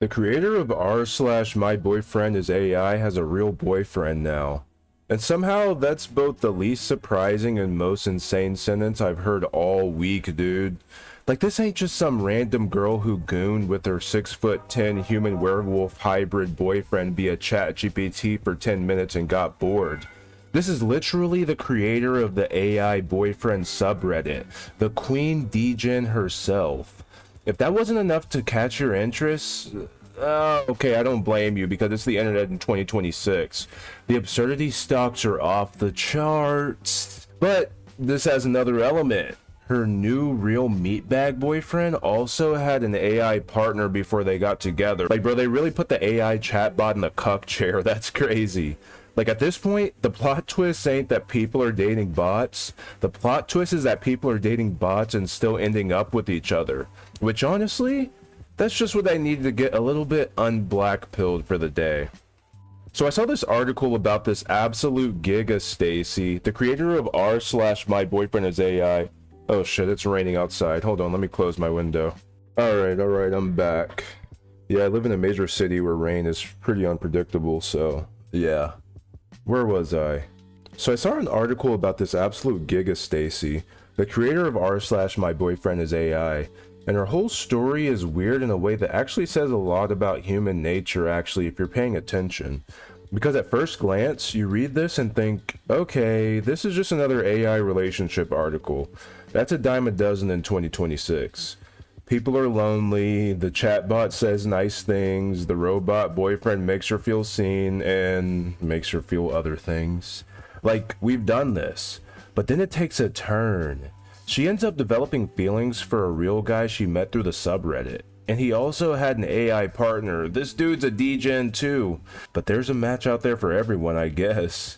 The creator of r/MyBoyfriendIsAI has a real boyfriend now. And somehow that's both the least surprising and most insane sentence I've heard all week, dude. Like, this ain't just some random girl who gooned with her 6'10" human werewolf hybrid boyfriend via ChatGPT for 10 minutes and got bored. This is literally the creator of the AI boyfriend subreddit, the Queen Degen herself. If that wasn't enough to catch your interest, okay, I don't blame you because it's the internet in 2026. The absurdity stocks are off the charts. But this has another element. Her new real meatbag boyfriend also had an AI partner before they got together. Like, bro, they really put the AI chatbot in the cuck chair. That's crazy. Like, at this point, the plot twist ain't that people are dating bots. The plot twist is that people are dating bots and still ending up with each other. Which, honestly, that's just what I needed to get a little bit unblack-pilled for the day. So I saw this article about this absolute giga Stacy, the creator of r/MyBoyfriendIsAI. Oh shit, it's raining outside. Hold on, let me close my window. Alright, I'm back. Yeah, I live in a major city where rain is pretty unpredictable, so yeah. Where was I? So I saw an article about this absolute giga Stacy, the creator of r/MyBoyfriendIsAI, and her whole story is weird in a way that actually says a lot about human nature, actually, if you're paying attention. Because at first glance, you read this and think, okay, this is just another AI relationship article. That's a dime a dozen in 2026. People are lonely, the chatbot says nice things, the robot boyfriend makes her feel seen, and makes her feel other things. Like, we've done this. But then it takes a turn. She ends up developing feelings for a real guy she met through the subreddit. And he also had an AI partner. This dude's a degen too. But there's a match out there for everyone, I guess.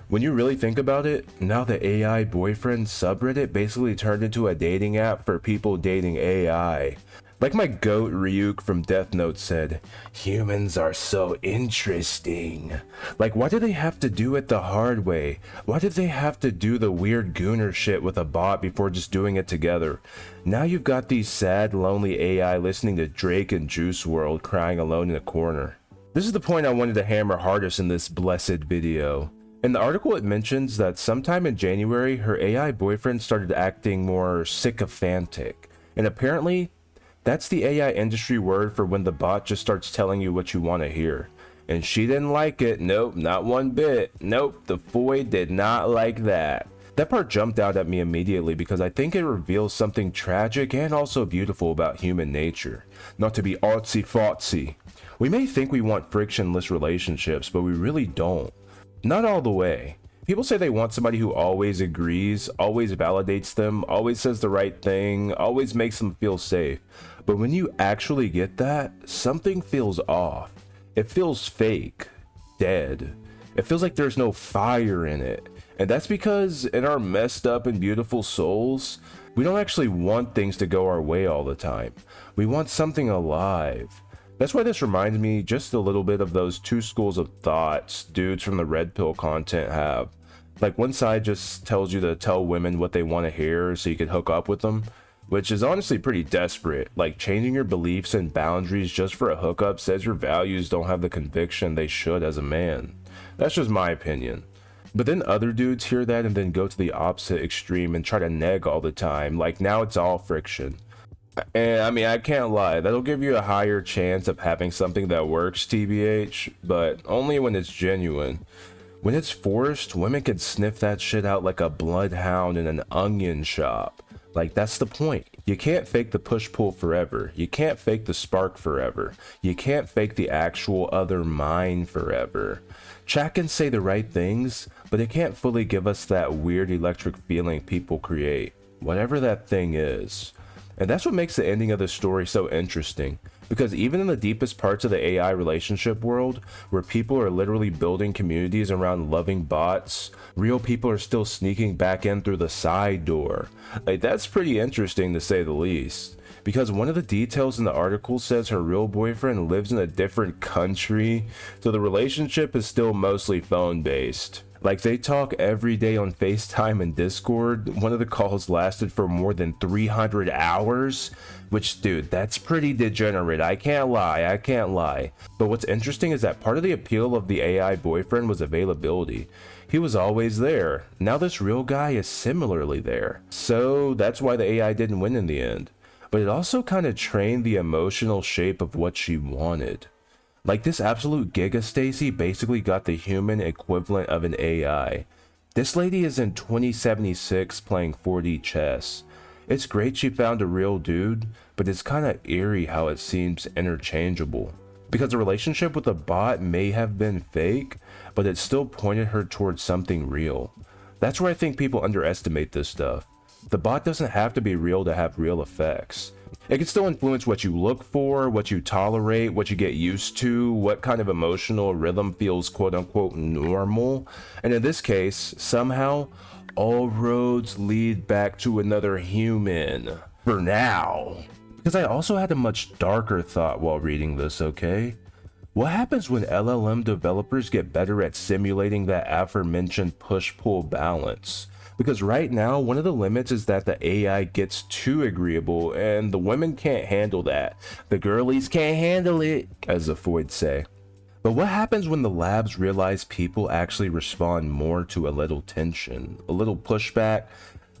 When you really think about it, now the AI boyfriend subreddit basically turned into a dating app for people dating AI. Like my goat Ryuk from Death Note said, humans are so interesting. Like, why do they have to do it the hard way? Why did they have to do the weird gooner shit with a bot before just doing it together? Now you've got these sad, lonely AI listening to Drake and Juice WRLD crying alone in a corner. This is the point I wanted to hammer hardest in this blessed video. In the article, it mentions that sometime in January, her AI boyfriend started acting more sycophantic. And apparently, that's the AI industry word for when the bot just starts telling you what you want to hear. And she didn't like it. Nope, not one bit. Nope, the boy did not like that. That part jumped out at me immediately because I think it reveals something tragic and also beautiful about human nature. Not to be artsy-fartsy. We may think we want frictionless relationships, but we really don't. Not all the way. People say they want somebody who always agrees, always validates them, always says the right thing, always makes them feel safe. But when you actually get that, something feels off. It feels fake, dead. It feels like there's no fire in it. And that's because in our messed up and beautiful souls, we don't actually want things to go our way all the time. We want something alive. That's why this reminds me just a little bit of those two schools of thoughts dudes from the red pill content have. Like, one side just tells you to tell women what they want to hear so you can hook up with them, which is honestly pretty desperate. Like, changing your beliefs and boundaries just for a hookup says your values don't have the conviction they should as a man. That's just my opinion. But then other dudes hear that and then go to the opposite extreme and try to neg all the time, like now it's all friction. And I mean, I can't lie, that'll give you a higher chance of having something that works, TBH, but only when it's genuine. When it's forced, women can sniff that shit out like a bloodhound in an onion shop. Like, that's the point. You can't fake the push-pull forever. You can't fake the spark forever. You can't fake the actual other mind forever. Chat can say the right things, but it can't fully give us that weird electric feeling people create, whatever that thing is. And that's what makes the ending of the story so interesting, because even in the deepest parts of the AI relationship world, where people are literally building communities around loving bots, real people are still sneaking back in through the side door. Like, that's pretty interesting to say the least. Because one of the details in the article says her real boyfriend lives in a different country, so the relationship is still mostly phone based. Like, they talk every day on FaceTime and Discord. One of the calls lasted for more than 300 hours, which, dude, that's pretty degenerate. I can't lie. But what's interesting is that part of the appeal of the AI boyfriend was availability. He was always there. Now this real guy is similarly there. So that's why the AI didn't win in the end. But it also kind of trained the emotional shape of what she wanted. Like, this absolute Giga Stacy basically got the human equivalent of an AI. This lady is in 2076 playing 4D chess. It's great she found a real dude, but it's kind of eerie how it seems interchangeable. Because the relationship with the bot may have been fake, but it still pointed her towards something real. That's where I think people underestimate this stuff. The bot doesn't have to be real to have real effects. It can still influence what you look for, what you tolerate, what you get used to, what kind of emotional rhythm feels quote-unquote normal. And in this case, somehow, all roads lead back to another human. For now. Because I also had a much darker thought while reading this, okay? What happens when LLM developers get better at simulating that aforementioned push-pull balance? Because right now, one of the limits is that the AI gets too agreeable, and the women can't handle that. The girlies can't handle it, as the Foyds say. But what happens when the labs realize people actually respond more to a little tension, a little pushback,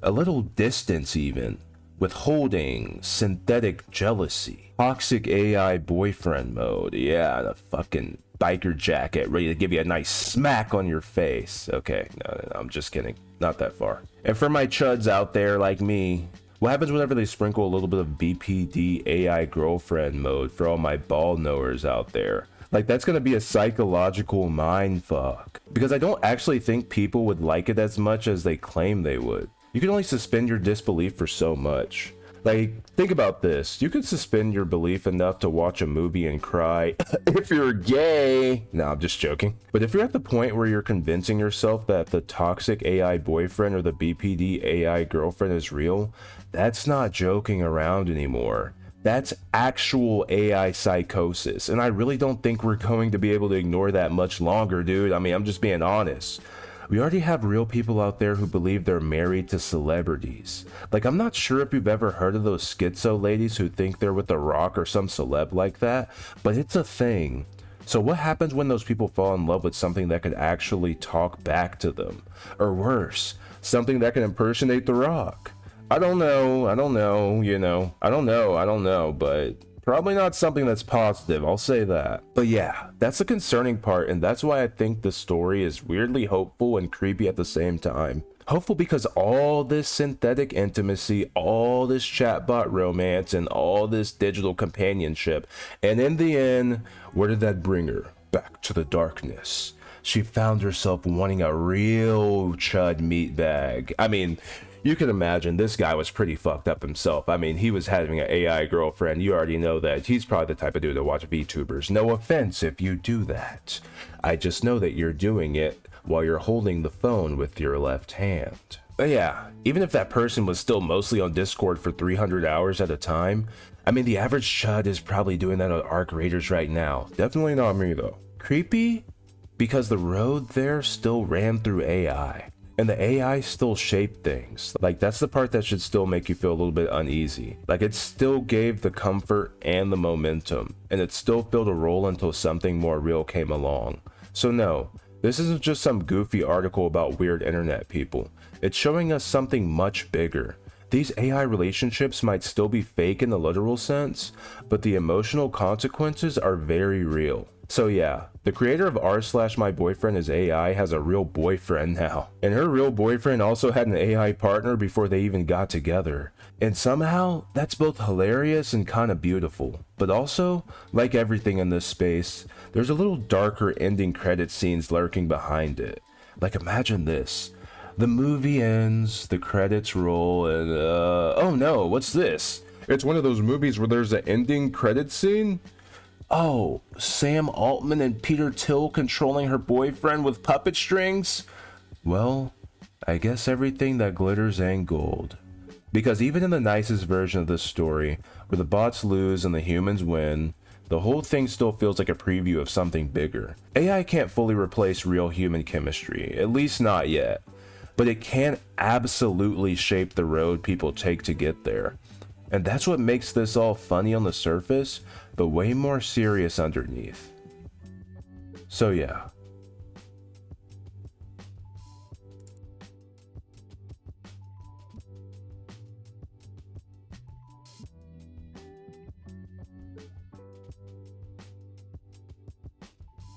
a little distance even? Withholding, synthetic jealousy, toxic AI boyfriend mode, yeah, the fucking biker jacket ready to give you a nice smack on your face. Okay, no, I'm just kidding. Not that far. And for my chuds out there like me, what happens whenever they sprinkle a little bit of BPD AI girlfriend mode for all my ball knowers out there? Like, that's gonna be a psychological mind fuck. Because I don't actually think people would like it as much as they claim they would. You can only suspend your disbelief for so much. Like, think about this. You can suspend your belief enough to watch a movie and cry if you're gay. No, I'm just joking. But if you're at the point where you're convincing yourself that the toxic AI boyfriend or the BPD AI girlfriend is real, that's not joking around anymore. That's actual AI psychosis. And I really don't think we're going to be able to ignore that much longer, dude. I mean, I'm just being honest. We already have real people out there who believe they're married to celebrities. Like, I'm not sure if you've ever heard of those schizo ladies who think they're with The Rock or some celeb like that, but it's a thing. So what happens when those people fall in love with something that could actually talk back to them? Or worse, something that can impersonate The Rock? I don't know, but probably not something that's positive, I'll say that. But yeah, that's the concerning part, and that's why I think the story is weirdly hopeful and creepy at the same time. Hopeful because all this synthetic intimacy, all this chatbot romance, and all this digital companionship, and in the end, where did that bring her? Back to the darkness. She found herself wanting a real chud meatbag. I mean, you can imagine this guy was pretty fucked up himself. I mean, he was having an AI girlfriend. You already know that. He's probably the type of dude to watch VTubers. No offense if you do that. I just know that you're doing it while you're holding the phone with your left hand. But yeah, even if that person was still mostly on Discord for 300 hours at a time, I mean, the average chud is probably doing that on Arc Raiders right now. Definitely not me, though. Creepy? Because the road there still ran through AI. And the AI still shaped things. Like, that's the part that should still make you feel a little bit uneasy. Like, it still gave the comfort and the momentum, and it still filled a role until something more real came along. So no, this isn't just some goofy article about weird internet people. It's showing us something much bigger. These AI relationships might still be fake in the literal sense, but the emotional consequences are very real. So yeah, the creator of r/MyBoyfriendIsAI has a real boyfriend now. And her real boyfriend also had an AI partner before they even got together. And somehow, that's both hilarious and kind of beautiful. But also, like everything in this space, there's a little darker ending credit scenes lurking behind it. Like, imagine this. The movie ends, the credits roll, and oh no, what's this? It's one of those movies where there's an ending credit scene? Oh, Sam Altman and Peter Thiel controlling her boyfriend with puppet strings? Well, I guess everything that glitters ain't gold. Because even in the nicest version of this story, where the bots lose and the humans win, The whole thing still feels like a preview of something bigger. AI can't fully replace real human chemistry, at least not yet, but it can absolutely shape the road people take to get there. And that's what makes this all funny on the surface, but way more serious underneath. So yeah,